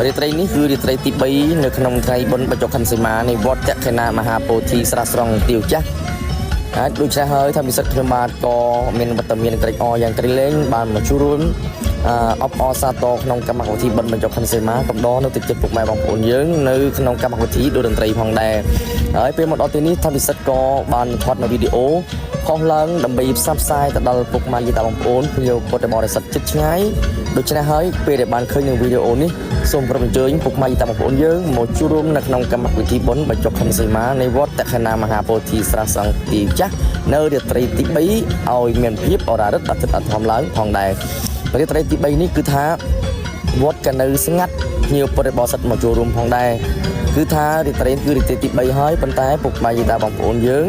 រាត្រីនេះគឺរាត្រីទី3នៅក្នុងថ្ងៃបុណ្យបញ្ចុះខែសីមានៃវត្តចក្ខណៈមហាពោធិស្រះស្រង់ទាវចាស់ហើយដូចនេះហើយថាពិសិដ្ឋខ្ញុំបាទក៏មានវត្តមានត្រេកអរយ៉ាងក្រៃលែងបានមកជួបរួមអបអរសាទរក្នុងកម្មវិធីបុណ្យបញ្ចុះខែសីមាកំដរនៅទឹកចិត្តពុកម៉ែបងប្អូនយើងនៅក្នុងកម្មវិធីដូចតន្ត្រីផងដែរហើយពេលមកដល់ទីនេះថាពិសិដ្ឋក៏បានថតនៅវីដេអូខុសឡើងដើម្បីផ្សព្វផ្សាយទៅដល់ពុកម៉ែយាយតាបងប្អូនភ្ញៀវពុទ្ធបរិស័ទជិតឆ្ងាយដូច្នេះហើយពេលដែលបានឃើញនៅវីដេអូនេះសូមប្រំអញ្ជើញពុកម៉ែយាយតាបងប្អូនយើងមកជួបរួមនៅក្នុងកម្មវិធីបុណ្យបញ្ចុះខែសីមានៃវត្តចក្ខណៈមហាពោធិស្រះស្រង់ទាវចាស់នៅរាត្រីទី3ឲ្យមានភាពអរ៉ារឹតអធិដ្ឋធម្មឡើងផងដែររាត្រីទី3នេះគឺថាវត្តក៏នៅស្ងាត់ភ្ញៀវពុទ្ធបរិស័ទមកចូលរួមផងដែរគឺថារាត្រីគឺរាត្រីទី3ហើយប៉ុន្តែពុកម៉ែយាយតាបងប្អូនយើង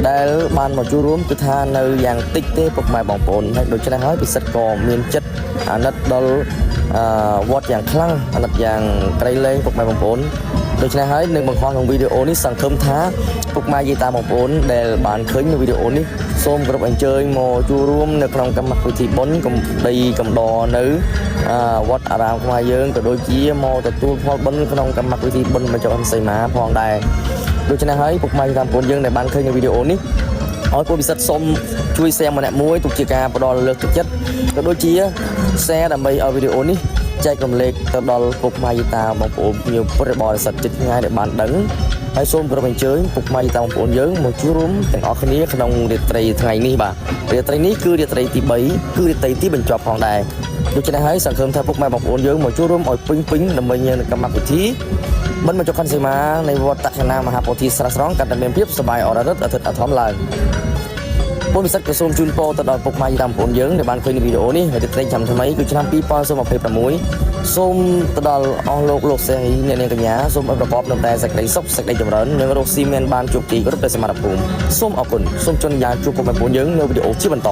ដែលបានមកចូលរួមគឺថានៅយ៉ាងតិចទេពុកម៉ែបងប្អូនហើយដូច្នេះហើយពិសិដ្ឋក៏មានចិត្តអាណិតដល់វត្តយ៉ាងខ្លាំងអាណិតយ៉ាងក្រៃលែងពុកម៉ែបងប្អូនដូច្នេះហើយនឹងបង្ហោះក្នុងវីដេអូនេះសង្ឃឹមថាពុកម៉ែយាយតាបងប្អូនដែលបានឃើញនៅវីដេអូនេះសូមគោរពអញ្ជើញមកចូលរួមនៅក្នុងកម្មវិធីបុណ្យកំដីកំដរនៅវត្តអារាមខ្មែរយើងក៏ដូចជាមកទទួលផលបុណ្យក្នុងកម្មវិធីបុណ្យបញ្ចុះខែសីមាផងដែរដូច្នេះហើយពុកម៉ែបងប្អូនយើងដែលបានឃើញនៅវីដេអូនេះឲ្យពុកពិសិដ្ឋសូមជួយ share ម្នាក់មួយទុកជាការផ្ដល់លើកទឹកចិត្តក៏ដូចជា share ដើម្បីឲ្យវីដេអូនេះចែករំលែកទៅដល់ពុកម៉ែយាយតាបងប្អូនភ្ញៀវពុទ្ធបរិស័ទជិតឆ្ងាយដែលបានដឹងហើយសូមគោរពអញ្ជើញពុកម៉ែយាយតាបងប្អូនយើងមកជួបរួមទាំងអស់គ្នាក្នុងរាត្រីថ្ងៃនេះបាទរាត្រីនេះគឺរាត្រីទី3គឺរាត្រីទីបញ្ចប់ផងដែរដូច្នេះហើយសង្ឃឹមថាពុកម៉ែបងប្អូនយើងមកជួបរួមឲ្យពេញដើម្បីញ៉ាំកម្មវិធីបុណ្យបញ្ចុះខែសីមានៃវត្តចក្ខណៈមហាពោធិស្រះស្រង់កាន់តែមានភាពសប្បាយអរ៉ារឹតអធិដ្ឋធម្មឡើងពុកពិសិដ្ឋក៏សូមជូនពរទៅដល់ពុកម៉ែយាយតាបងប្អូនយើងដែលបានឃើញវីដេអូនេះរាត្រីចាំថ្មីគឺឆ្នាំ2026សូមទៅដល់អស់លោកសេរីអ្នកនាងកញ្ញាសូមឲ្យប្រកបនៅតែសេចក្តីសុខសេចក្តីចម្រើននិងរស់ស៊ីមានបានជោគជ័យគ្រប់តែសមត្ថភូមិសូមអរគុណសូមជូនយ៉ាងជួបពុកម៉ែបងប្អូនយើងនៅវីដេអូជាបន្ត